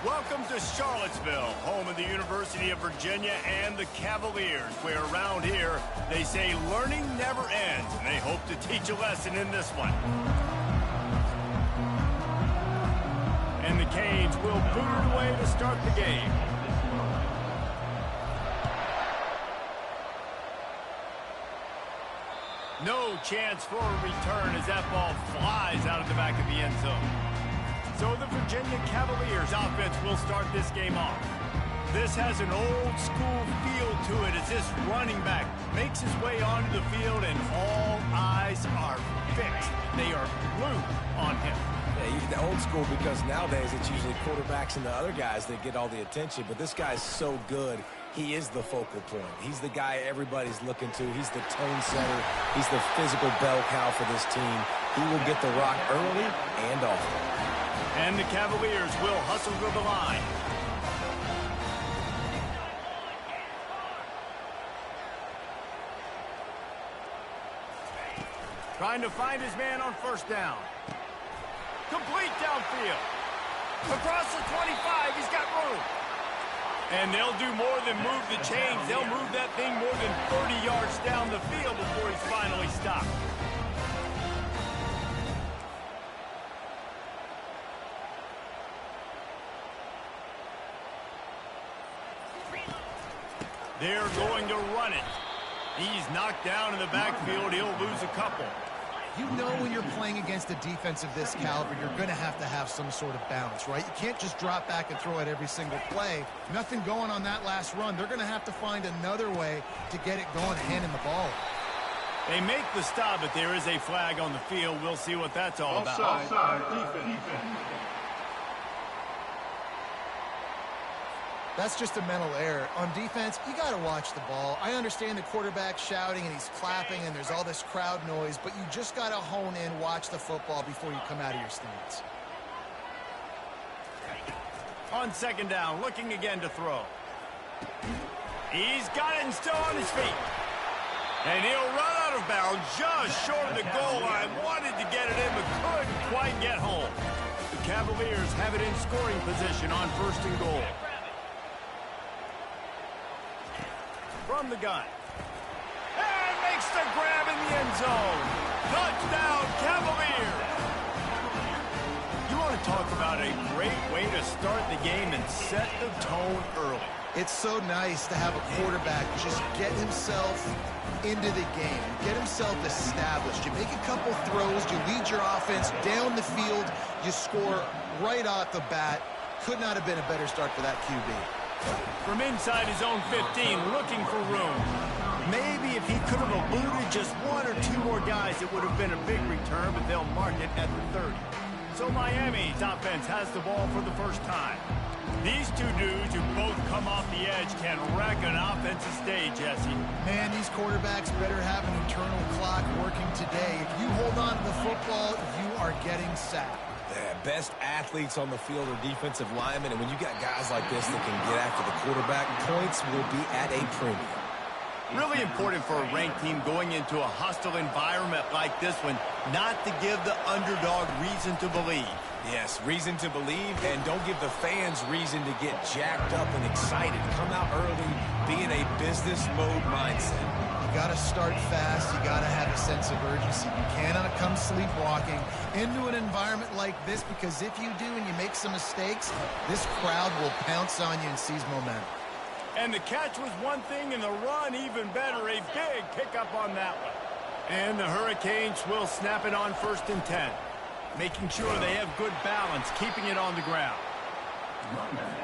Welcome to Charlottesville, home of the University of Virginia and the Cavaliers, where around here they say learning never ends, and they hope to teach a lesson in this one. And the Canes will boot it away to start the game. No chance for a return as that ball flies out of the back of the end zone. So the Virginia Cavaliers offense will start this game off. This has an old school feel to it as this running back makes his way onto the field and all eyes are fixed. They are glued on him. Yeah, the old school because nowadays it's usually quarterbacks and the other guys that get all the attention, but this guy's so good. He is the focal point. He's the guy everybody's looking to. He's the tone setter. He's the physical bell cow for this team. He will get the rock early and often. And the Cavaliers will hustle to the line. Trying to find his man on first down. Complete downfield. Across the 25, he's got room. And they'll do more than move the chains. They'll move that thing more than 30 yards down the field before he's finally stopped. They're going to run it. He's knocked down in the backfield. He'll lose a couple. You know when you're playing against a defense of this caliber, you're going to have some sort of balance, right? You can't just drop back and throw it every single play. Nothing going on that last run. They're going to have to find another way to get it going, handing the ball. They make the stop, but there is a flag on the field. We'll see what that's all about. Offside, defense. That's just a mental error. On defense, you got to watch the ball. I understand the quarterback shouting and he's clapping and there's all this crowd noise, but you just got to hone in, watch the football before you come out of your stance. On second down, looking again to throw. He's got it and still on his feet. And he'll run out of bounds just short of the goal line. Wanted to get it in, but couldn't quite get home. The Cavaliers have it in scoring position on first and goal. From the gun. And makes the grab in the end zone. Touchdown, Cavaliers. You want to talk about a great way to start the game and set the tone early. It's so nice to have a quarterback just get himself into the game, get himself established. You make a couple throws, you lead your offense down the field, you score right off the bat. Could not have been a better start for that QB. From inside his own 15, looking for room. Maybe if he could have eluded just one or two more guys, it would have been a big return, but they'll mark it at the 30. So Miami's offense has the ball for the first time. These two dudes who both come off the edge can wreck an offensive stage, Jesse. Man, these quarterbacks better have an internal clock working today. If you hold on to the football, you are getting sacked. Yeah, best athletes on the field are defensive linemen, and when you got guys like this that can get after the quarterback, points will be at a premium. Really important for a ranked team going into a hostile environment like this one, not to give the underdog reason to believe. Yes, reason to believe, and don't give the fans reason to get jacked up and excited. Come out early, be in a business mode mindset. You got to start fast. You got to have a sense of urgency. You cannot come sleepwalking into an environment like this, because if you do and you make some mistakes, this crowd will pounce on you and seize momentum. And the catch was one thing, and the run even better. A big pickup on that one. And the Hurricanes will snap it on 1st and 10. Making sure they have good balance, keeping it on the ground.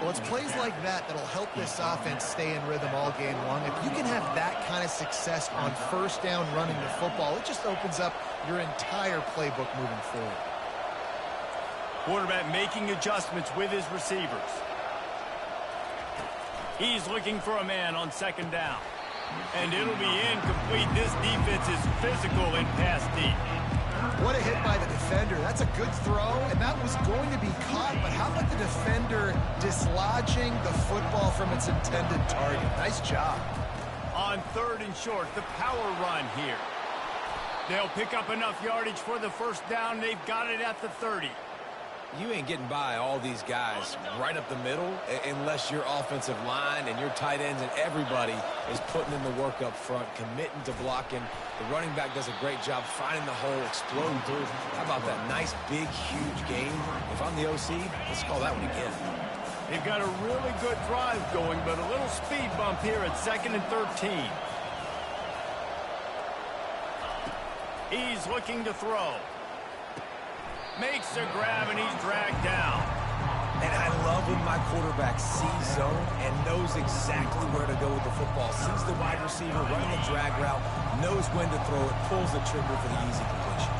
Well, it's plays like that that'll help this offense stay in rhythm all game long. If you can have that kind of success on first down running the football, it just opens up your entire playbook moving forward. Quarterback making adjustments with his receivers. He's looking for a man on second down. And it'll be incomplete. This defense is physical in pass deep. What a hit by the defender. That's a good throw, and that was going to be caught, but how about the defender dislodging the football from its intended target? Nice job. On 3rd and short, the power run here. They'll pick up enough yardage for the first down. They've got it at the 30. You ain't getting by all these guys right up the middle unless your offensive line and your tight ends and everybody is putting in the work up front, committing to blocking. The running back does a great job finding the hole, exploding through. How about that nice, big, huge gain? If I'm the OC, let's call that one again. They've got a really good drive going, but a little speed bump here at 2nd and 13. He's looking to throw. Makes a grab, and he's dragged down. And I love when my quarterback sees zone and knows exactly where to go with the football. Sees the wide receiver running the drag route, knows when to throw it, pulls the trigger for the easy completion.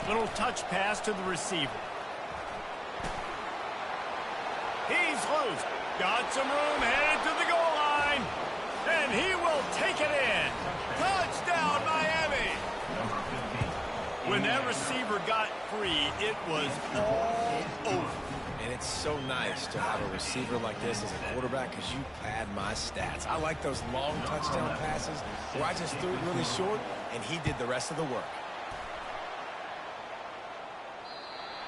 Little touch pass to the receiver. He's loose. Got some room, headed to the goal line. And he will take it in. Touchdown, Miami. When that receiver got free, it was all over. And it's so nice to have a receiver like this as a quarterback because you pad my stats. I like those long touchdown passes where I just threw it really short and he did the rest of the work.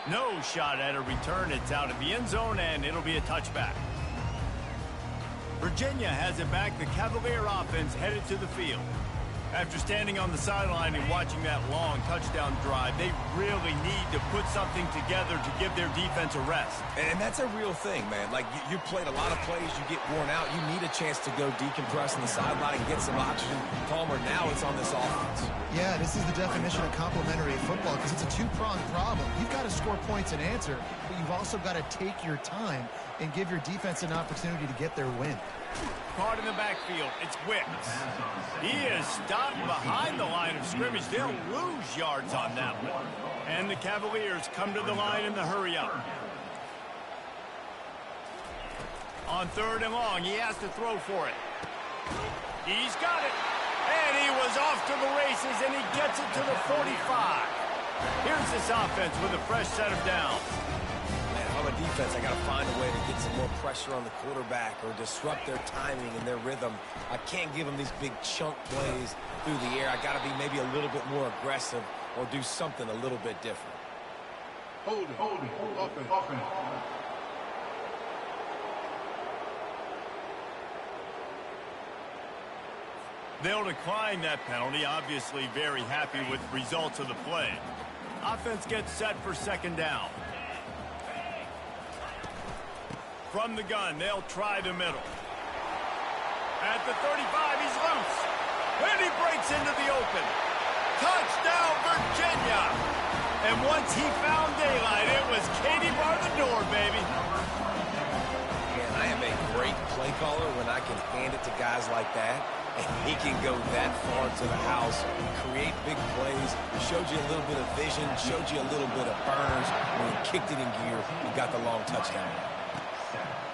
No shot at a return. It's out of the end zone, and it'll be a touchback. Virginia has it back. The Cavalier offense headed to the field. After standing on the sideline and watching that long touchdown drive, they really need to put something together to give their defense a rest. And that's a real thing, man. Like, you played a lot of plays, you get worn out, you need a chance to go decompress on the sideline and get some oxygen. Palmer, now it's on this offense. Yeah, this is the definition of complementary football because it's a two-pronged problem. You've got to score points and answer, but you've also got to take your time and give your defense an opportunity to get their win. Caught in the backfield. It's Wicks. He is stopped behind the line of scrimmage. They'll lose yards on that one. And the Cavaliers come to the line in the hurry-up. On 3rd and long, he has to throw for it. He's got it. And he was off to the races, and he gets it to the 45. Here's this offense with a fresh set of downs. On defense, I got to find a way to get some more pressure on the quarterback or disrupt their timing and their rhythm. I can't give them these big chunk plays through the air. I got to be maybe a little bit more aggressive or do something a little bit different. Hold it, offense. They'll decline that penalty, obviously very happy with the results of the play. Offense gets set for 2nd down. From the gun, they'll try the middle. At the 35, he's loose. And he breaks into the open. Touchdown, Virginia! And once he found daylight, it was Katie bar the door, baby. Man, I am a great play caller when I can hand it to guys like that. And he can go that far to the house, create big plays, showed you a little bit of vision, showed you a little bit of burners. When he kicked it in gear, he got the long touchdown.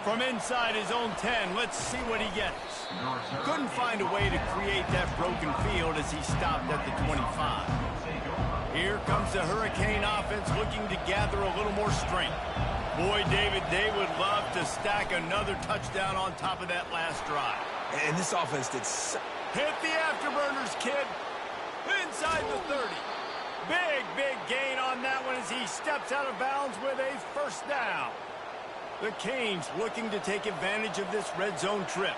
From inside his own 10, let's see what he gets. Couldn't find a way to create that broken field as he stopped at the 25. Here comes the Hurricane offense looking to gather a little more strength. Boy, David, they would love to stack another touchdown on top of that last drive. And this offense did Hit the afterburners, kid. Inside the 30. Big gain on that one as he steps out of bounds with a 1st down. The Canes looking to take advantage of this red zone trip.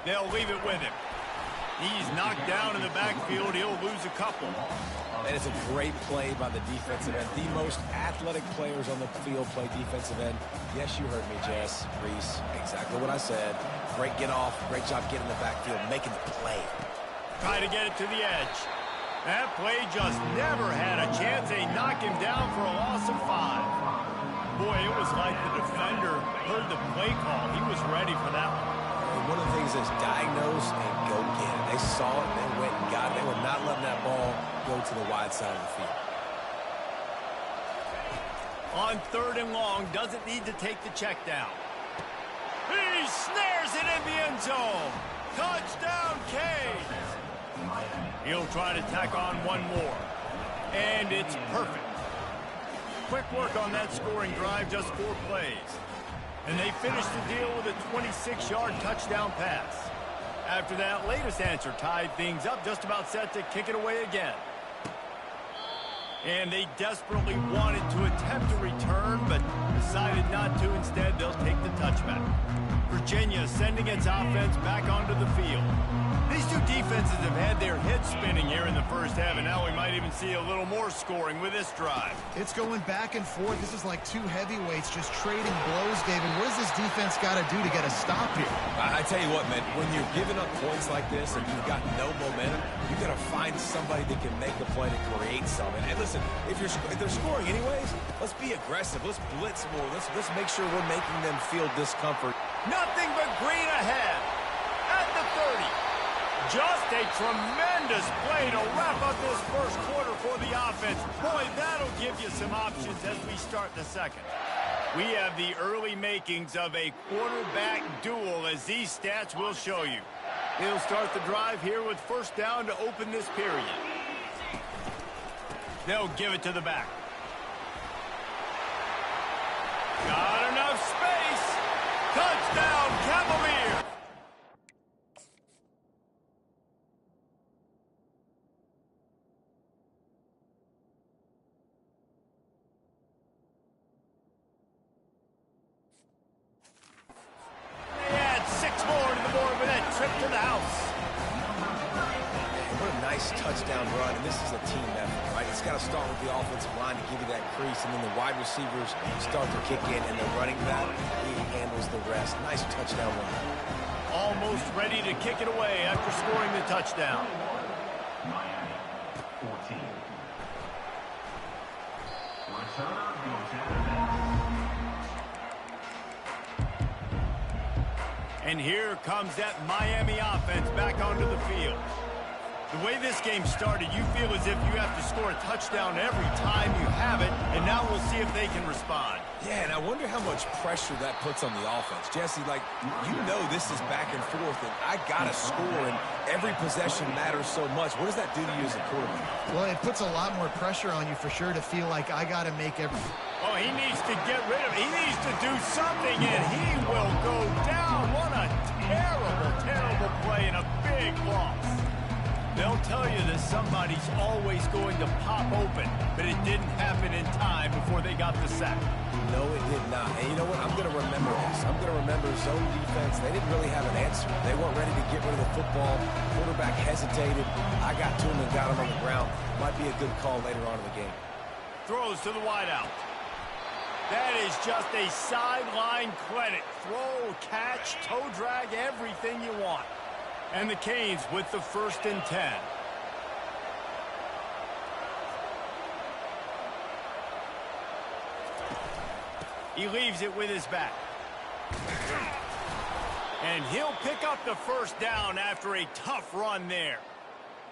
They'll leave it with him. He's knocked down in the backfield. He'll lose a couple. And it's a great play by the defensive end. The most athletic players on the field play defensive end. Yes, you heard me, Jess, Reese. Exactly what I said. Great get off. Great job getting the backfield, making the play. Try to get it to the edge. That play just never had a chance. They knock him down for a loss of 5. Boy, it was like the defender heard the play call. He was ready for that one. And one of the things is diagnose and go get it. They saw it, they went and got it. They were not letting that ball go to the wide side of the field. On 3rd and long, doesn't need to take the check down. He snares it in the end zone. Touchdown, Canes. He'll try to tack on one more. And it's perfect. Quick work on that scoring drive, just 4 plays. And they finish the deal with a 26-yard touchdown pass. After that latest answer tied things up, just about set to kick it away again. And they desperately wanted to attempt a return, but decided not to. Instead, they'll take the touchback. Virginia sending its offense back onto the field. These two defenses have had their heads spinning here in the first half, and now we might even see a little more scoring with this drive. It's going back and forth. This is like two heavyweights just trading blows, David. What does this defense got to do to get a stop here? I tell you what, man, when you're giving up points like this and you've got no momentum, you got to find somebody that can make a play to create something. And listen, if they're scoring anyways, let's be aggressive. Let's blitz more. Let's make sure we're making them feel discomfort. Nothing but green ahead at the 30. Just a tremendous play to wrap up this first quarter for the offense. Boy, that'll give you some options as we start the second. We have the early makings of a quarterback duel, as these stats will show you. He'll start the drive here with first down to open this period. They'll give it to the back. Got enough space. Touchdown, Cavaliers. They add 6 more to the board with that trip to the house. What a nice touchdown run, and this is a team effort, right? It's got to start with the offensive line to give you that crease, and then the wide receivers start to kick in, and the running back, he handles the rest. Nice touchdown run. Almost ready to kick it away after scoring the touchdown. Miami, 14. Returner goes out. And here comes that Miami offense back onto the field. The way this game started, you feel as if you have to score a touchdown every time you have it, and now we'll see if they can respond. Yeah, and I wonder how much pressure that puts on the offense. Jesse, like, you know this is back and forth, and I got to score, and every possession matters so much. What does that do to you as a quarterback? Well, it puts a lot more pressure on you for sure to feel like I got to make every... Oh, he needs to get rid of it. He needs to do something, and he will go down. What a terrible, terrible play and a big loss. They'll tell you that somebody's always going to pop open, but it didn't happen in time before they got the sack. No, it did not. And you know what? I'm going to remember this. I'm going to remember zone defense. They didn't really have an answer. They weren't ready to get rid of the football. Quarterback hesitated. I got to him and got him on the ground. Might be a good call later on in the game. Throws to the wideout. That is just a sideline credit. Throw, catch, toe drag, everything you want. And the Canes with the 1st and 10. He leaves it with his back. And he'll pick up the first down after a tough run there.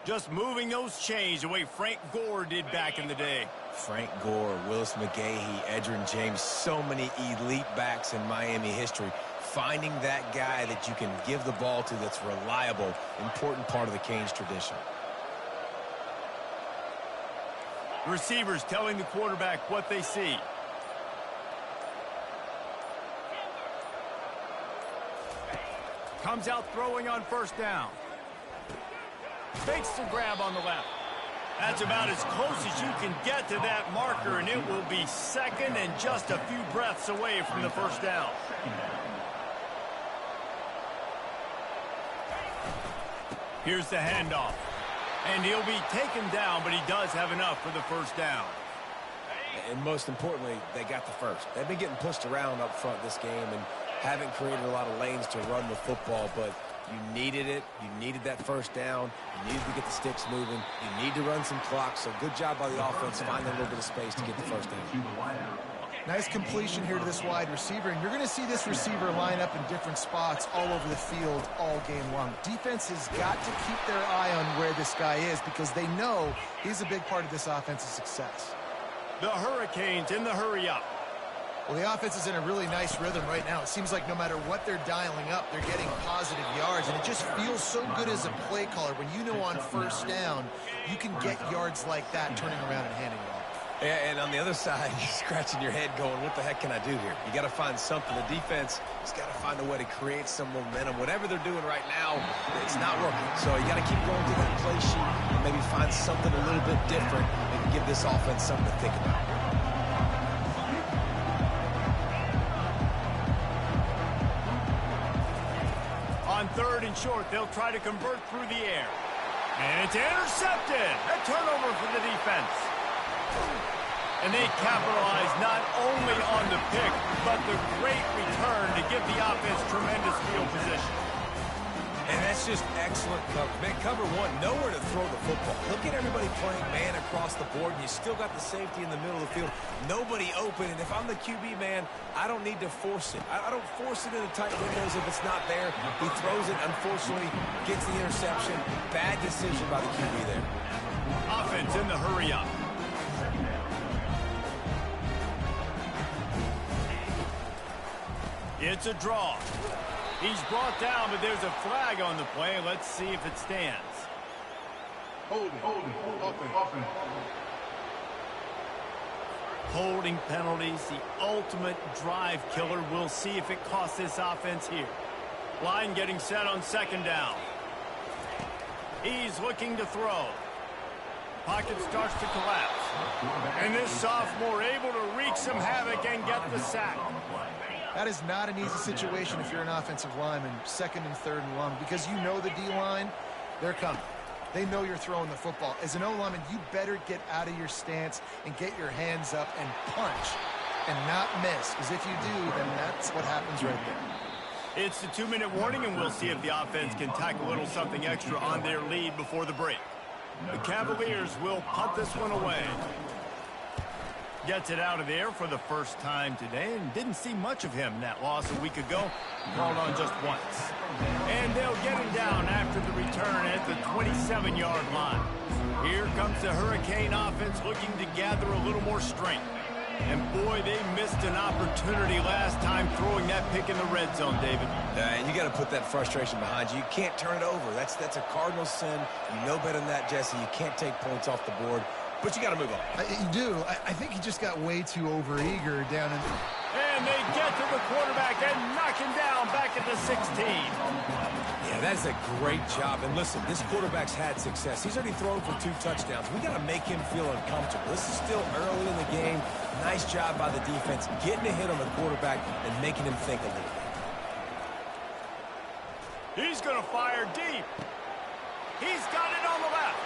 Just moving those chains the way Frank Gore did back in the day. Frank Gore, Willis McGahee, Edgerrin James, so many elite backs in Miami history. Finding that guy that you can give the ball to that's reliable, important part of the Canes tradition. Receivers telling the quarterback what they see. Comes out throwing on first down. Fakes the grab on the left. That's about as close as you can get to that marker, and it will be second and just a few breaths away from the first down. Here's the handoff. And he'll be taken down, but he does have enough for the first down. And most importantly, they got the first. They've been getting pushed around up front this game and haven't created a lot of lanes to run the football, but you needed it. You needed that first down. You needed to get the sticks moving. You need to run some clock. So good job by the offense finding a little bit of space to get the first down. Nice completion here to this wide receiver, and you're going to see this receiver line up in different spots all over the field all game long. Defense has got to keep their eye on where this guy is because they know he's a big part of this offense's success. The Hurricanes in the hurry-up. Well, the offense is in a really nice rhythm right now. It seems like no matter what they're dialing up, they're getting positive yards, and it just feels so good as a play caller when you know on first down you can get yards like that turning around and handing it off. And on the other side, you're scratching your head going, what the heck can I do here? You got to find something. The defense has got to find a way to create some momentum. Whatever they're doing right now, it's not working. So you got to keep going through that play sheet and maybe find something a little bit different and give this offense something to think about. On 3rd and short, they'll try to convert through the air. And it's intercepted. A turnover for the defense. And they capitalize not only on the pick, but the great return to give the offense tremendous field position. And that's just excellent coverage. Man, cover one, nowhere to throw the football. Look at everybody playing man across the board, and you still got the safety in the middle of the field. Nobody open, and if I'm the QB, man, I don't need to force it. I don't force it into tight windows if it's not there. He throws it, unfortunately, gets the interception. Bad decision by the QB there. Offense in the hurry up. It's a draw. He's brought down, but there's a flag on the play. Let's see if it stands. Holding, offense. Holding penalties, the ultimate drive killer. We'll see if it costs this offense here. Line getting set on 2nd down. He's looking to throw. Pocket starts to collapse. And this sophomore able to wreak some havoc and get the sack. That is not an easy situation if you're an offensive lineman, 2nd and 3rd and long, because you know the D-line, they're coming. They know you're throwing the football. As an O-lineman, you better get out of your stance and get your hands up and punch and not miss, because if you do, then that's what happens right there. It's the 2-minute warning, and we'll see if the offense can tack a little something extra on their lead before the break. The Cavaliers will punt this one away. Gets it out of there for the first time today, and didn't see much of him. That loss a week ago, called on just once. And they'll get him down after the return at the 27-yard line. Here comes the Hurricane offense looking to gather a little more strength. And boy, they missed an opportunity last time throwing that pick in the red zone, David. And you got to put that frustration behind you. You can't turn it over. That's a cardinal sin. You know better than that, Jesse. You can't take points off the board. But you got to move on. You do. I think he just got way too overeager down in... And they get to the quarterback and knock him down back at the 16. Yeah, that's a great job. And listen, this quarterback's had success. He's already thrown for 2 touchdowns. We got to make him feel uncomfortable. This is still early in the game. Nice job by the defense, getting a hit on the quarterback and making him think a little bit. He's going to fire deep. He's got it on the left.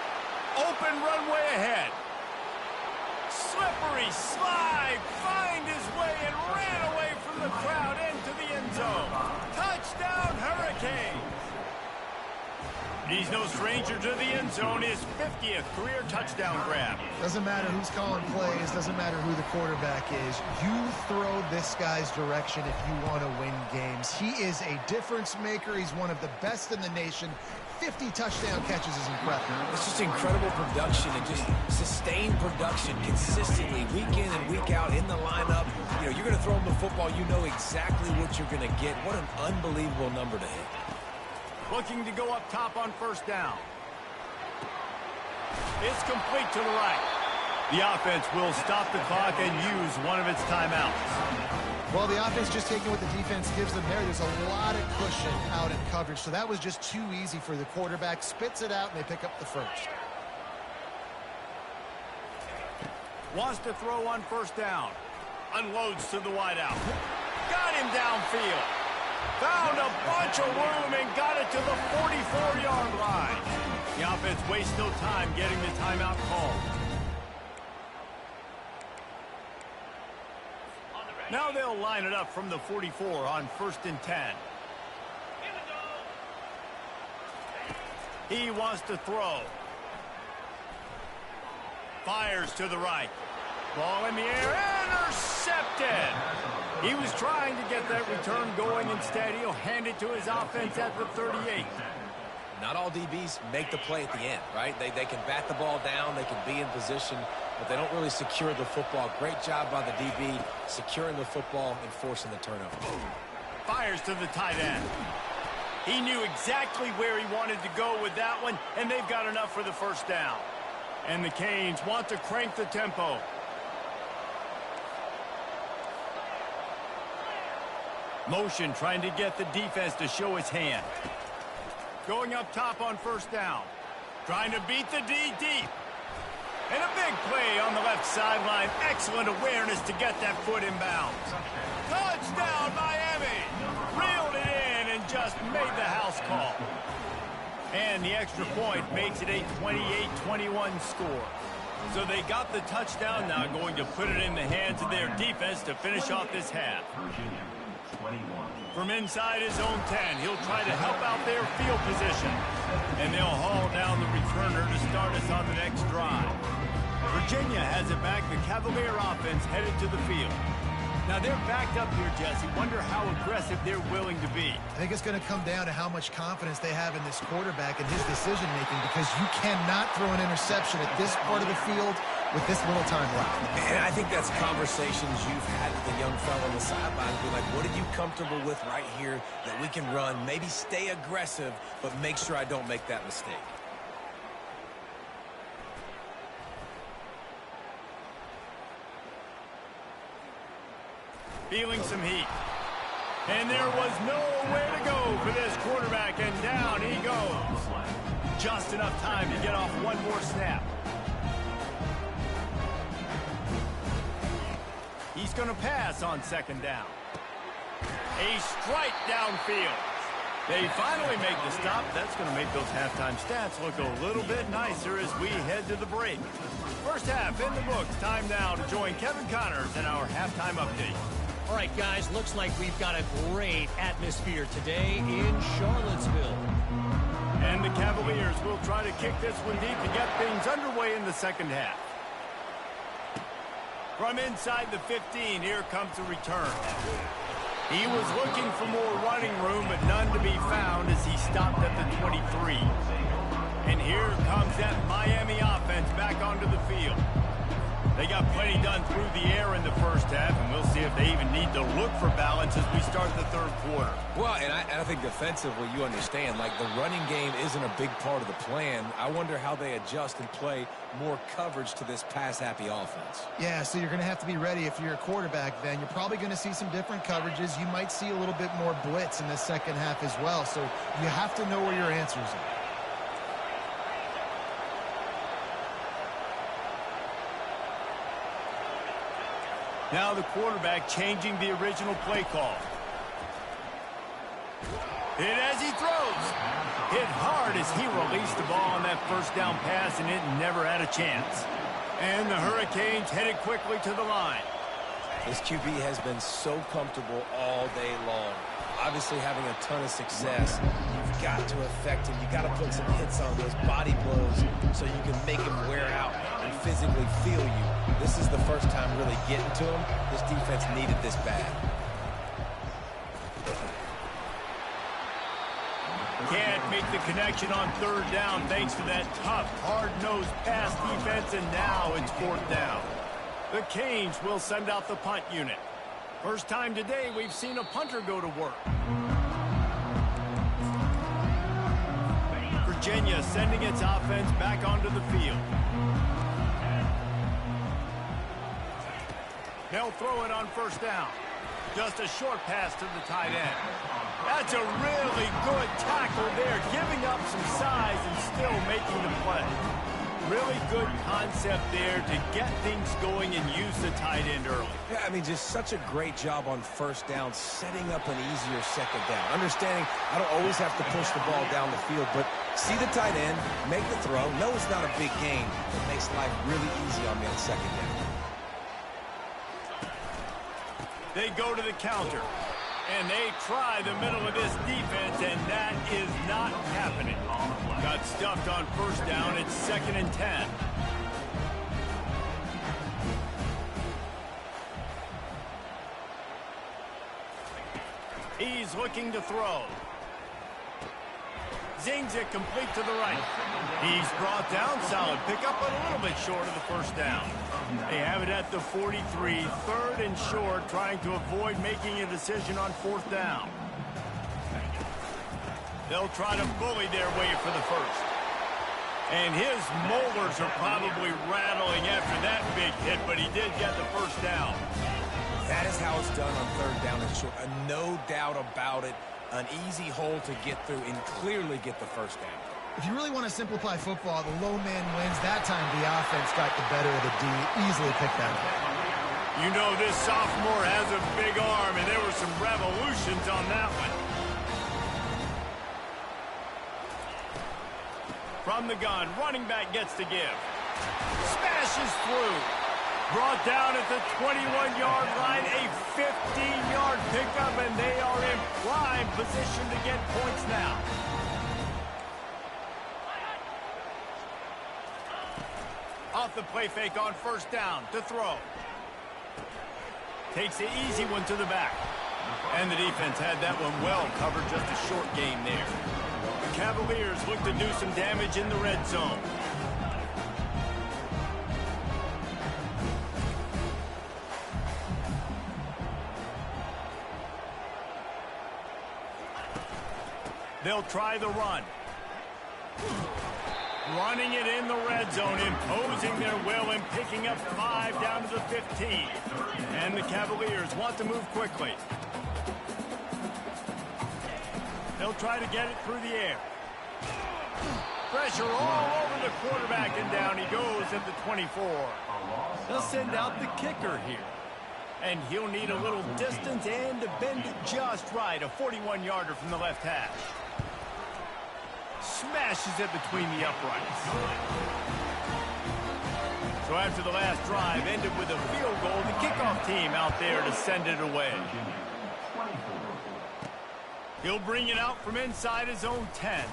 Open runway ahead. Slippery slide, find his way and ran away from the crowd into the end zone. Touchdown, Hurricanes. He's no stranger to the end zone. His 50th career touchdown grab. Doesn't matter who's calling plays, doesn't matter who the quarterback is. You throw this guy's direction if you want to win games. He is a difference maker. He's one of the best in the nation. 50 touchdown catches is incredible. It's just incredible production and just sustained production consistently week in and week out in the lineup. You know, you're going to throw him the football, you know exactly what you're going to get. What an unbelievable number to hit. Looking to go up top on 1st down. It's complete to the right. The offense will stop the clock and use one of its timeouts. Well, the offense just taking what the defense gives them there. There's a lot of cushion out in coverage, so that was just too easy for the quarterback. Spits it out, and they pick up the first. Wants to throw on 1st down. Unloads to the wideout. Got him downfield. Found a bunch of room and got it to the 44-yard line. The offense wastes no time getting the timeout called. Now they'll line it up from the 44 on 1st and 10. He wants to throw. Fires to the right. Ball in the air, intercepted. He was trying to get that return going. Instead, he'll hand it to his offense at the 38. Not all DBs make the play at the end, right? They can bat the ball down, they can be in position, but they don't really secure the football. Great job by the DB securing the football and forcing the turnover. Fires to the tight end. He knew exactly where he wanted to go with that one, and they've got enough for the 1st down. And the Canes want to crank the tempo. Motion trying to get the defense to show his hand. Going up top on first down. Trying to beat the D deep. And a big play on the left sideline. Excellent awareness to get that foot in bounds. Touchdown, Miami! Reeled it in and just made the house call. And the extra point makes it a 28-21 score. So they got the touchdown, now going to put it in the hands of their defense to finish off this half. From inside his own 10, he'll try to help out their field position. And they'll haul down the returner to start us on the next drive. Virginia has it back. The Cavalier offense headed to the field. Now they're backed up here, Jesse. Wonder how aggressive they're willing to be. I think it's going to come down to how much confidence they have in this quarterback and his decision-making, because you cannot throw an interception at this part of the field with this little time left. And I think that's conversations you've had with the young fella on the sideline. Be like, what are you comfortable with right here that we can run? Maybe stay aggressive, but make sure I don't make that mistake. Feeling some heat. And there was nowhere to go for this quarterback, and down he goes. Just enough time to get off one more snap. He's going to pass on second down. A strike downfield. They finally make the stop. That's going to make those halftime stats look a little bit nicer as we head to the break. First half in the books. Time now to join Kevin Connors in our halftime update. All right, guys, looks like we've got a great atmosphere today in Charlottesville. And the Cavaliers will try to kick this one deep to get things underway in the second half. From inside the 15, here comes the return. He was looking for more running room, but none to be found as he stopped at the 23. And here comes that Miami offense back onto the field. They got plenty done through the air in the first half, and we'll see if they even need to look for balance as we start the third quarter. Well, and I think defensively, you understand, like the running game isn't a big part of the plan. I wonder how they adjust and play more coverage to this pass-happy offense. Yeah, so you're going to have to be ready if you're a quarterback then. You're probably going to see some different coverages. You might see a little bit more blitz in the second half as well, so you have to know where your answers are. Now the quarterback changing the original play call. Hit as he throws. Hit hard as he released the ball on that first down pass, and it never had a chance. And the Hurricanes headed quickly to the line. This QB has been so comfortable all day long. Obviously having a ton of success. You've got to affect him. You've got to put some hits on those body blows so you can make him wear out and physically feel you. This is the first time really getting to him. This defense needed this bad. Can't make the connection on third down thanks to that tough, hard-nosed pass defense, and now it's fourth down. The Canes will send out the punt unit. First time today we've seen a punter go to work. Virginia sending its offense back onto the field. They'll throw it on first down. Just a short pass to the tight end. That's a really good tackle there, giving up some size and still making the play. Really good concept there to get things going and use the tight end early. Yeah, I mean, just such a great job on first down, setting up an easier second down. Understanding I don't always have to push the ball down the field, but see the tight end, make the throw. No, it's not a big gain. It makes life really easy on me on second down. They go to the counter, and they try the middle of this defense, and that is not happening. Got stuffed on first down. It's 2nd and 10. He's looking to throw. Zings it complete to the right. He's brought down. Solid pickup, but a little bit short of the first down. They have it at the 43, 3rd and short, trying to avoid making a decision on fourth down. They'll try to bully their way for the first. And his molars are probably rattling after that big hit, but he did get the first down. That is how it's done on third down and short. No doubt about it. An easy hole to get through and clearly get the first down. If you really want to simplify football, the low man wins. That time the offense got the better of the D. Easily picked that up. You know this sophomore has a big arm, and there were some revolutions on that one. From the gun, running back gets to give. Smashes through. Brought down at the 21-yard line, a 15-yard pickup, and they are in prime position to get points now. Off the play fake on first down to throw. Takes the easy one to the back. And the defense had that one well covered, just a short gain there. The Cavaliers look to do some damage in the red zone. They'll try the run. Running it in the red zone, imposing their will and picking up 5 down to the 15. And the Cavaliers want to move quickly. They'll try to get it through the air. Pressure all over the quarterback, and down he goes at the 24. They'll send out the kicker here. And he'll need a little distance and to bend it just right. A 41-yarder from the left hash. Smashes it between the uprights. So after the last drive ended with a field goal, the kickoff team out there to send it away. He'll bring it out from inside his own 10.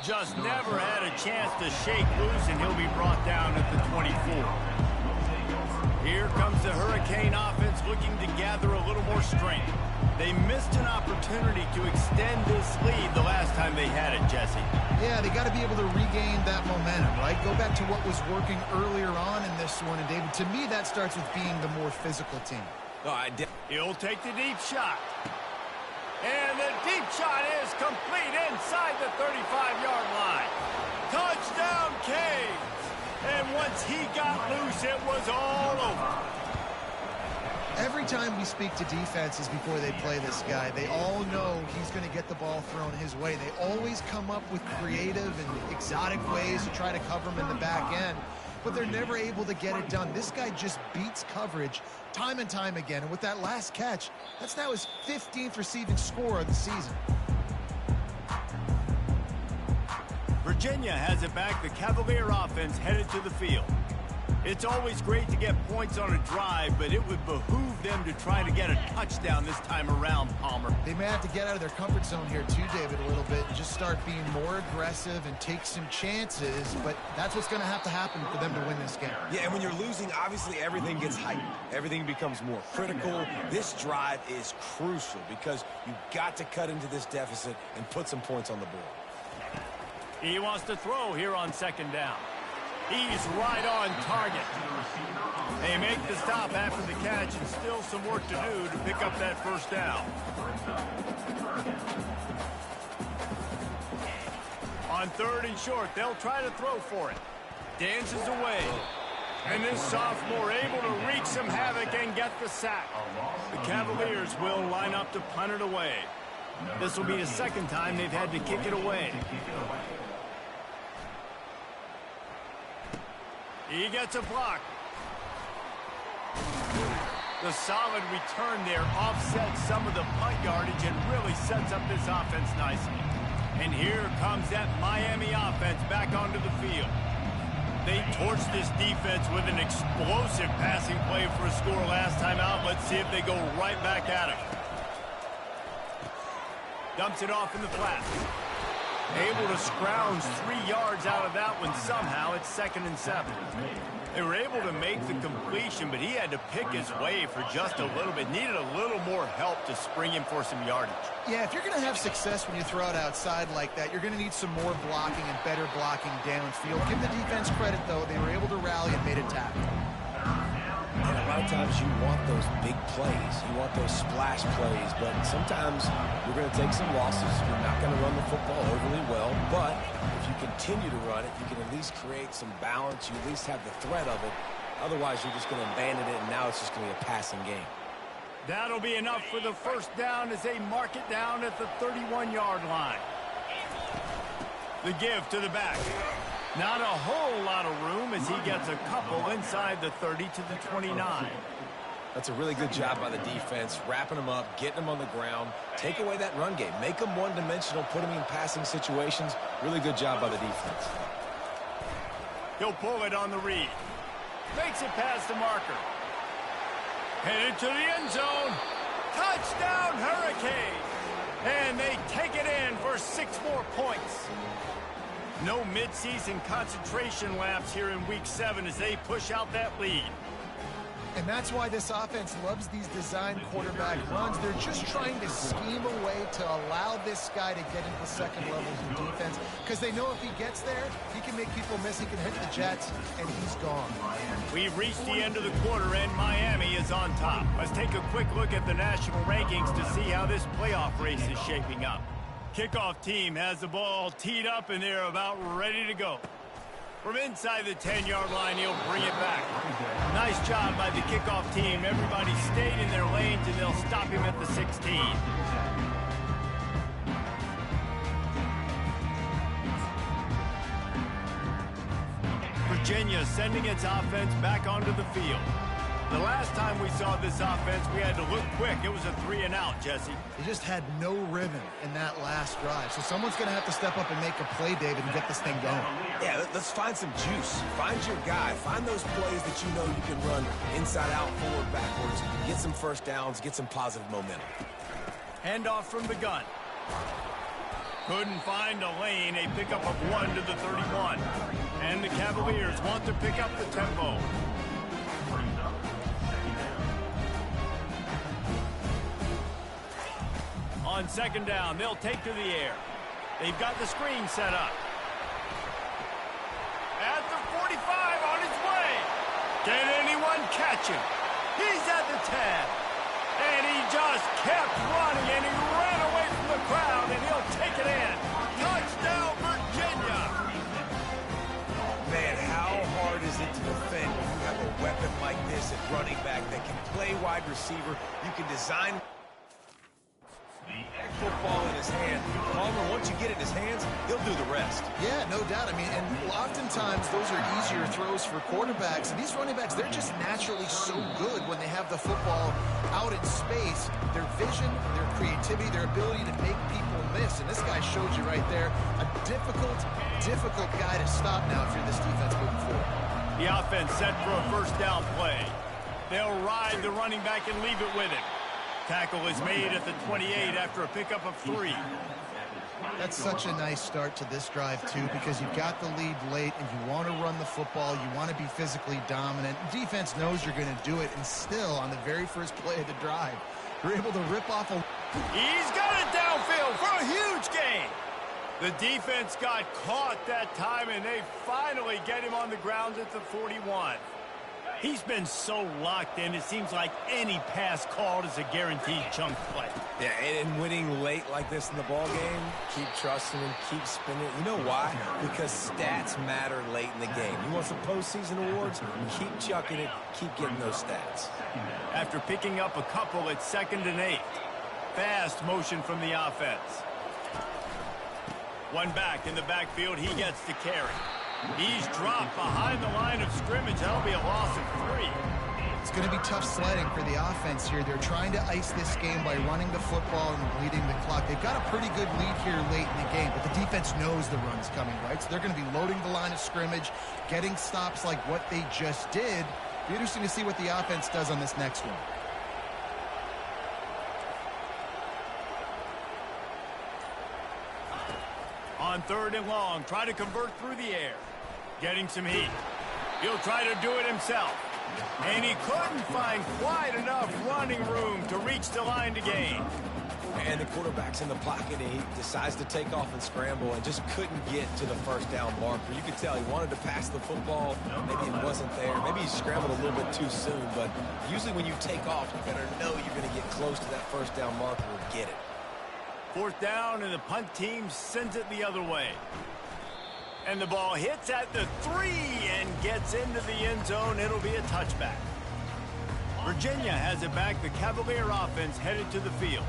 Just never had a chance to shake loose, and he'll be brought down at the 24. Here comes the Hurricane offense looking to gather a little more strength. They missed an opportunity to extend this lead the last time they had it, Jesse. Yeah, they got to be able to regain that momentum, right? Go back to what was working earlier on in this one. And, David, to me, that starts with being the more physical team. He'll take the deep shot. And the deep shot is complete inside the 35-yard line. Touchdown, Canes! And once he got loose, it was all over. Every time we speak to defenses before they play this guy, they all know he's going to get the ball thrown his way. They always come up with creative and exotic ways to try to cover him in the back end, but they're never able to get it done. This guy just beats coverage time and time again, and with that last catch, that's now his 15th receiving score of the season. Virginia has it back. The Cavalier offense headed to the field. It's always great to get points on a drive, but it would behoove them to try to get a touchdown this time around, Palmer. They may have to get out of their comfort zone here too, David, a little bit, and just start being more aggressive and take some chances, but that's what's going to have to happen for them to win this game. Yeah, and when you're losing, obviously everything gets heightened. Everything becomes more critical. This drive is crucial because you've got to cut into this deficit and put some points on the board. He wants to throw here on second down. He's right on target. They make the stop after the catch, and still some work to do to pick up that first down. On third and short, they'll try to throw for it. Dances away. And this sophomore able to wreak some havoc and get the sack. The Cavaliers will line up to punt it away. This will be the second time they've had to kick it away. He gets a block. The solid return there offsets some of the punt yardage and really sets up this offense nicely. And here comes that Miami offense back onto the field. They torched this defense with an explosive passing play for a score last time out. Let's see if they go right back at him. Dumps it off in the flats. Able to scrounge 3 yards out of that one somehow. It's 2nd and 7. They were able to make the completion, but he had to pick his way for just a little bit. Needed a little more help to spring him for some yardage. Yeah, if you're going to have success when you throw it outside like that, you're going to need some more blocking and better blocking downfield. Give the defense credit, though. They were able to rally and made a tackle. And a lot of times you want those big plays. You want those splash plays, but sometimes you're going to take some losses. You're not going to run the football overly well, but if you continue to run it, you can at least create some balance. You at least have the threat of it. Otherwise, you're just going to abandon it, and now it's just going to be a passing game. That'll be enough for the first down as they mark it down at the 31-yard line. The give to the back. Not a whole lot of room as he gets a couple inside the 30 to the 29. That's a really good job by the defense, wrapping them up, getting them on the ground. Take away that run game. Make them one-dimensional, put them in passing situations. Really good job by the defense. He'll pull it on the read. Makes it past the marker. Headed to the end zone. Touchdown, Hurricanes! And they take it in for 6 more points. No midseason concentration lapse here in Week 7 as they push out that lead. And that's why this offense loves these design quarterback runs. They're just trying to scheme a way to allow this guy to get into the second levels of defense because they know if he gets there, he can make people miss. He can hit the Jets, and he's gone. We've reached the end of the quarter, and Miami is on top. Let's take a quick look at the national rankings to see how this playoff race is shaping up. Kickoff team has the ball teed up, and they're about ready to go. From inside the 10-yard line, he'll bring it back. Nice job by the kickoff team. Everybody stayed in their lanes, and they'll stop him at the 16. Virginia sending its offense back onto the field. The last time we saw this offense, we had to look quick. It was a 3-and-out, Jesse. They just had no rhythm in that last drive. So someone's going to have to step up and make a play, David, and get this thing going. Yeah, let's find some juice. Find your guy. Find those plays that you know you can run inside out, forward, backwards. Get some first downs. Get some positive momentum. Handoff from the gun. Couldn't find a lane. A pickup of 1 to the 31. And the Cavaliers want to pick up the tempo. On second down, they'll take to the air. They've got the screen set up. At the 45, on his way. Can anyone catch him? He's at the 10. And he just kept running, and he ran away from the crowd, and he'll take it in. Touchdown, Virginia. Man, how hard is it to defend when you have a weapon like this at running back that can play wide receiver? You can design football in his hand. Palmer, once you get it in his hands, he'll do the rest. Yeah, no doubt. I mean, and oftentimes those are easier throws for quarterbacks. And these running backs, they're just naturally so good when they have the football out in space. Their vision, their creativity, their ability to make people miss. And this guy showed you right there, a difficult guy to stop now if you're this defense moving forward. The offense set for a first down play. They'll ride the running back and leave it with him. Tackle is made at the 28 after a pickup of 3. That's such a nice start to this drive, too, because you've got the lead late and you want to run the football. You want to be physically dominant. Defense knows you're going to do it, and still, on the very first play of the drive, you're able to rip off a... He's got it downfield for a huge gain. The defense got caught that time, and they finally get him on the ground at the 41. He's been so locked in, it seems like any pass called is a guaranteed chunk play. Yeah, and winning late like this in the ball game, keep trusting him, keep spinning. You know why? Because stats matter late in the game. You want some postseason awards? Keep chucking it, keep getting those stats. After picking up a couple, it's 2nd and 8. Fast motion from the offense. One back in the backfield, he gets to carry. He's dropped behind the line of scrimmage. That'll be a loss of 3. It's going to be tough sledding for the offense here. They're trying to ice this game by running the football and bleeding the clock. They've got a pretty good lead here late in the game, but the defense knows the run's coming, right? So they're going to be loading the line of scrimmage, getting stops like what they just did. It'll be interesting to see what the offense does on this next one. On 3rd and long, try to convert through the air. Getting some heat. He'll try to do it himself. And he couldn't find quite enough running room to reach the line to gain. And the quarterback's in the pocket, and he decides to take off and scramble and just couldn't get to the first down marker. You could tell he wanted to pass the football. Maybe it wasn't there. Maybe he scrambled a little bit too soon. But usually when you take off, you better know you're going to get close to that first down marker and get it. 4th down, and the punt team sends it the other way. And the ball hits at the 3 and gets into the end zone. It'll be a touchback. Virginia has it back. The Cavalier offense headed to the field.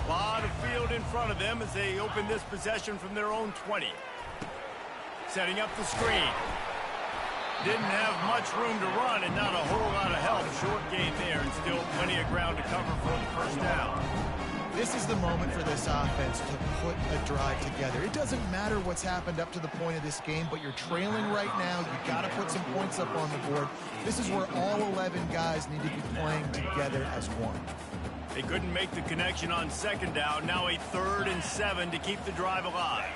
A lot of field in front of them as they open this possession from their own 20. Setting up the screen. Didn't have much room to run and not a whole lot of help. Short gain there and still plenty of ground to cover for the first down. This is the moment for this offense to put a drive together. It doesn't matter what's happened up to the point of this game, but you're trailing right now. You got to put some points up on the board. This is where all 11 guys need to be playing together as one. They couldn't make the connection on second down. Now a 3rd and 7 to keep the drive alive.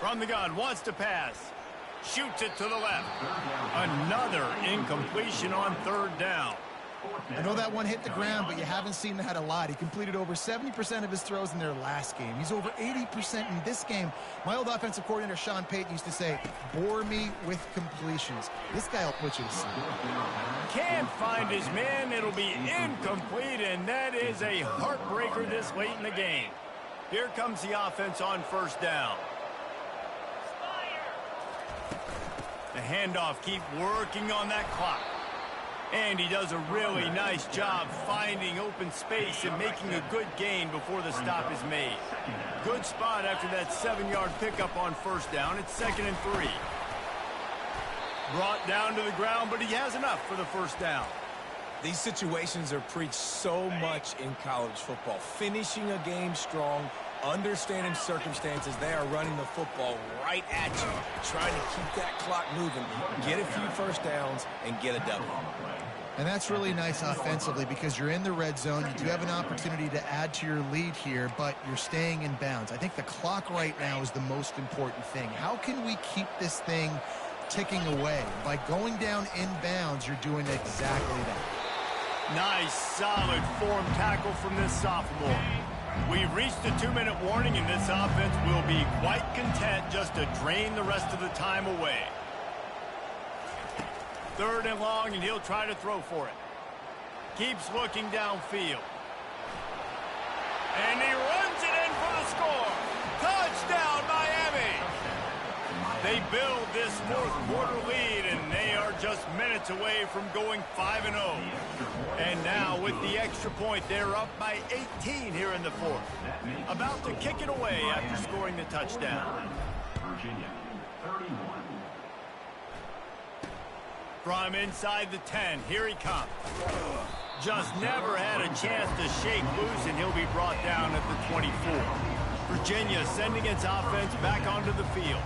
From the gun, wants to pass. Shoots it to the left. Another incompletion on 3rd down. I know that one hit the ground, but you haven't seen that a lot. He completed over 70% of his throws in their last game. He's over 80% in this game. My old offensive coordinator, Sean Payton, used to say, bore me with completions. This guy will put you to sleep. Can't find his man. It'll be incomplete, and that is a heartbreaker this late in the game. Here comes the offense on 1st down. The handoff, keep working on that clock. And he does a really nice job finding open space and making a good gain before the stop is made. Good spot after that 7-yard pickup on 1st down. It's 2nd and 3. Brought down to the ground, but he has enough for the 1st down. These situations are preached so much in college football. Finishing a game strong, understanding circumstances. They are running the football right at you, trying to keep that clock moving, get a few 1st downs, and get a W. And that's really nice offensively because you're in the red zone. You do have an opportunity to add to your lead here, but you're staying in bounds. I think the clock right now is the most important thing. How can we keep this thing ticking away? By going down in bounds, you're doing exactly that. Nice, solid form tackle from this sophomore. We've reached the 2-minute warning, and this offense will be quite content just to drain the rest of the time away. 3rd and long, and he'll try to throw for it. Keeps looking downfield. And he runs it in for the score. Touchdown, Miami! They build this 4th quarter lead, and they are just minutes away from going 5-0. And now, with the extra point, they're up by 18 here in the 4th. About to kick it away after scoring the touchdown. Virginia, 31. From inside the 10, here he comes. Just never had a chance to shake loose, and he'll be brought down at the 24. Virginia sending its offense back onto the field.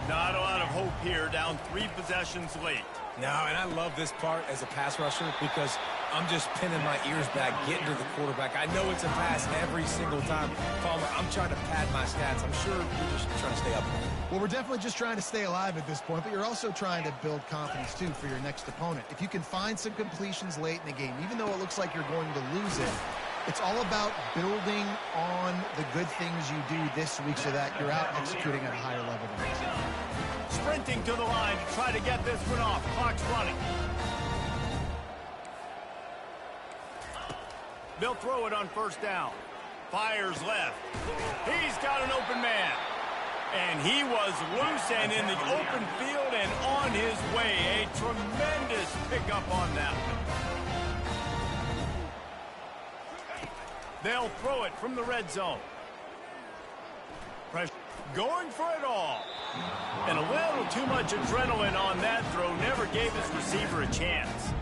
Not a lot of hope here, down 3 possessions late. No, and I love this part as a pass rusher because I'm just pinning my ears back, getting to the quarterback. I know it's a pass every single time. Palmer, I'm trying to pad my stats. I'm sure you're just trying to stay up. Well, we're definitely just trying to stay alive at this point, but you're also trying to build confidence, too, for your next opponent. If you can find some completions late in the game, even though it looks like you're going to lose it, it's all about building on the good things you do this week so that you're out executing at a higher level than next time. Sprinting to the line to try to get this one off. Clock's running. They'll throw it on 1st down. Fires left. He's got an open man. And he was loose and in the open field and on his way. A tremendous pickup on that one. They'll throw it from the red zone. Pressure going for it all. And a little too much adrenaline on that throw. Never gave his receiver a chance.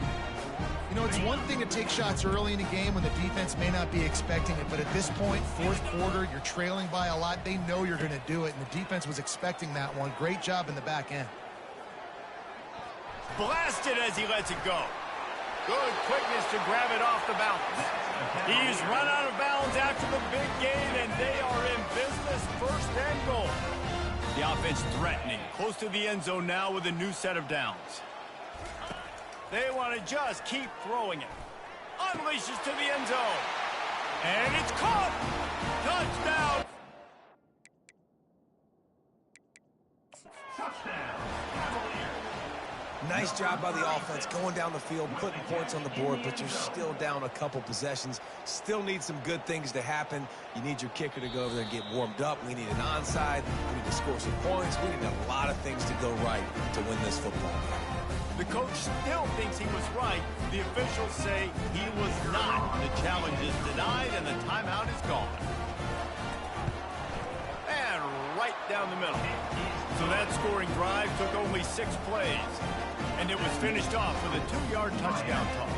You know, it's one thing to take shots early in a game when the defense may not be expecting it, but at this point, 4th quarter, you're trailing by a lot. They know you're going to do it, and the defense was expecting that one. Great job in the back end. Blasted as he lets it go. Good quickness to grab it off the bounce. He's run out of bounds after the big gain, and they are in business, 1st and goal. The offense threatening, close to the end zone now with a new set of downs. They want to just keep throwing it. Unleashes to the end zone. And it's caught. Touchdown. Nice job by the offense going down the field, putting points on the board, but you're still down a couple possessions. Still need some good things to happen. You need your kicker to go over there and get warmed up. We need an onside. We need to score some points. We need a lot of things to go right to win this football game. The coach still thinks he was right. The officials say he was not. The challenge is denied, and the timeout is gone. And right down the middle. So that scoring drive took only 6 plays. And it was finished off with a 2-yard touchdown toss.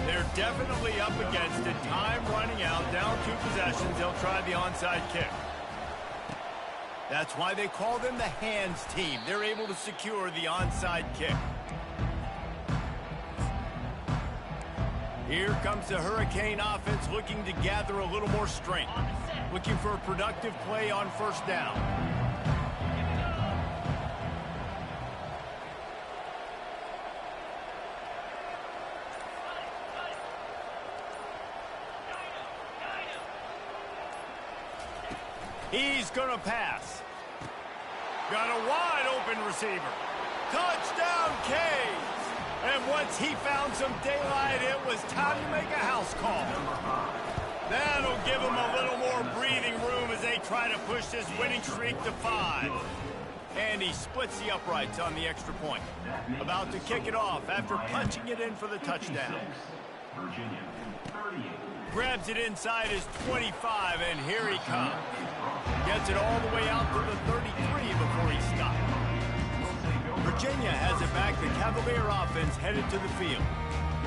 They're definitely up against it. Time running out. Down 2 possessions. They'll try the onside kick. That's why they call them the hands team. They're able to secure the onside kick. Here comes the Hurricane offense looking to gather a little more strength. Looking for a productive play on first down. He's going to pass. Got a wide open receiver. Touchdown, Canes. And once he found some daylight, it was time to make a house call. That'll give him a little more breathing room as they try to push this winning streak to 5. And he splits the uprights on the extra point. About to kick it off after punching it in for the touchdown. Grabs it inside his 25, and here he comes. Gets it all the way out to the 33 before he stopped. Virginia has it back. The Cavalier offense headed to the field.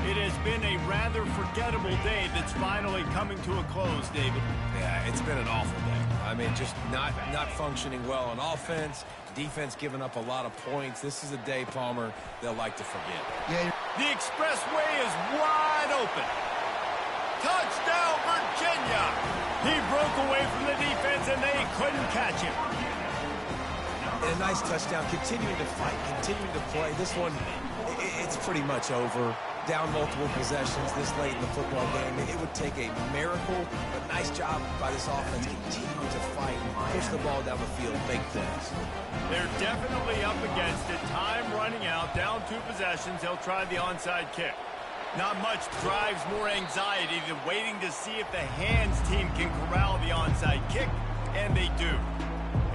It has been a rather forgettable day that's finally coming to a close, David. Yeah, it's been an awful day. I mean, just not functioning well on offense. Defense giving up a lot of points. This is a day, Palmer, they'll like to forget. Yeah. The expressway is wide open. Touchdown, Virginia! He broke away from the defense, and they couldn't catch him. And a nice touchdown, continuing to fight, continuing to play. This one, it's pretty much over. Down multiple possessions this late in the football game. It would take a miracle, but nice job by this offense continuing to fight, push the ball down the field, make plays. They're definitely up against it. Time running out, down 2 possessions. They'll try the onside kick. Not much drives more anxiety than waiting to see if the hands team can corral the onside kick, and they do.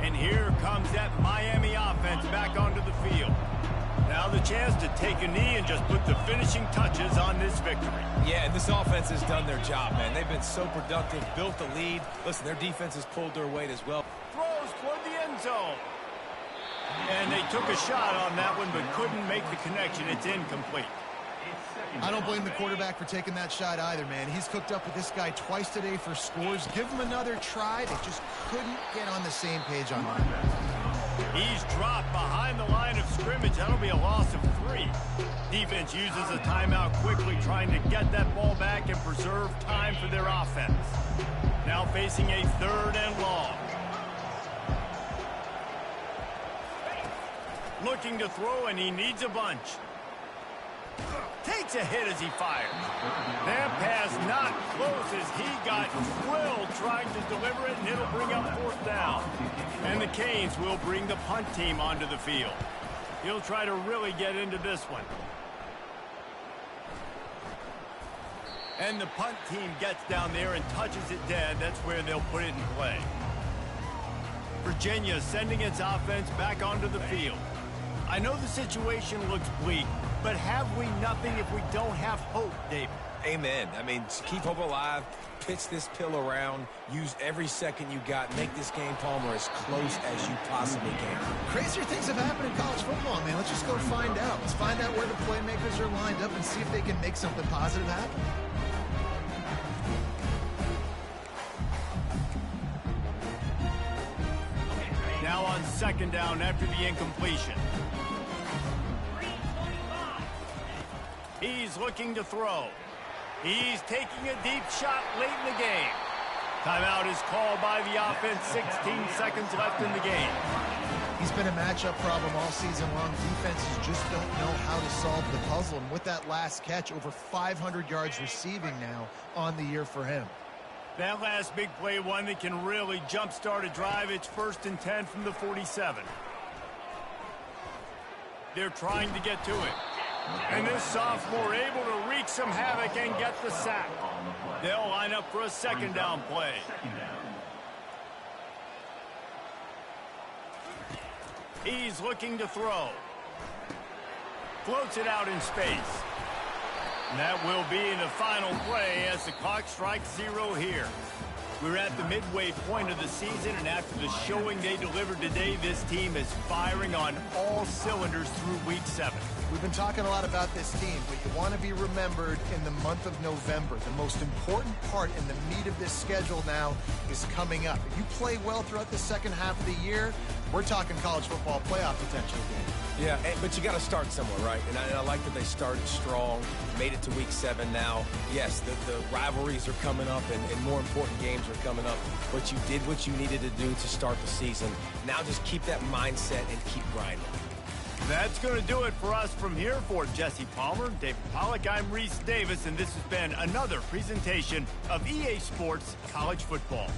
And here comes that Miami offense back onto the field. Now the chance to take a knee and just put the finishing touches on this victory. Yeah, and this offense has done their job, man. They've been so productive, built the lead. Listen, their defense has pulled their weight as well. Throws toward the end zone. And they took a shot on that one, but couldn't make the connection. It's incomplete. I don't blame the quarterback for taking that shot either, man. He's cooked up with this guy twice today for scores. Give him another try. They just couldn't get on the same page on that. He's dropped behind the line of scrimmage. That'll be a loss of 3. Defense uses a timeout quickly, trying to get that ball back and preserve time for their offense. Now facing a 3rd and long. Looking to throw, and he needs a bunch. Takes a hit as he fires. That pass not close as he got drilled trying to deliver it, and it'll bring up 4th down. And the Canes will bring the punt team onto the field. He'll try to really get into this one. And the punt team gets down there and touches it dead. That's where they'll put it in play. Virginia sending its offense back onto the field. I know the situation looks bleak, but have we nothing if we don't have hope, David? Amen. I mean, keep hope alive, pitch this pill around, use every second you got, make this game, Palmer, as close as you possibly can. Crazier things have happened in college football, man. Let's just go find out. Let's find out where the playmakers are lined up and see if they can make something positive happen. Now on 2nd down after the incompletion. He's looking to throw. He's taking a deep shot late in the game. Timeout is called by the offense. 16 seconds left in the game. He's been a matchup problem all season long. Defenses just don't know how to solve the puzzle. And with that last catch, over 500 yards receiving now on the year for him. That last big play, one that can really jumpstart a drive. It's 1st and 10 from the 47. They're trying to get to it. And this sophomore able to wreak some havoc and get the sack. They'll line up for a 2nd down play. He's looking to throw. Floats it out in space. And that will be in the final play as the clock strikes 0 here. We're at the midway point of the season, and after the showing they delivered today, this team is firing on all cylinders through Week 7. We've been talking a lot about this team, but you want to be remembered in the month of November. The most important part in the meat of this schedule now is coming up. If you play well throughout the second half of the year, we're talking college football playoff potential again. Yeah, but you got to start somewhere, right? And I like that they started strong, made it to Week 7 now. Yes, the rivalries are coming up, and more important games are coming up. But you did what you needed to do to start the season. Now just keep that mindset and keep grinding. That's going to do it for us from here. For Jesse Palmer, David Pollack, I'm Reese Davis, and this has been another presentation of EA Sports College Football.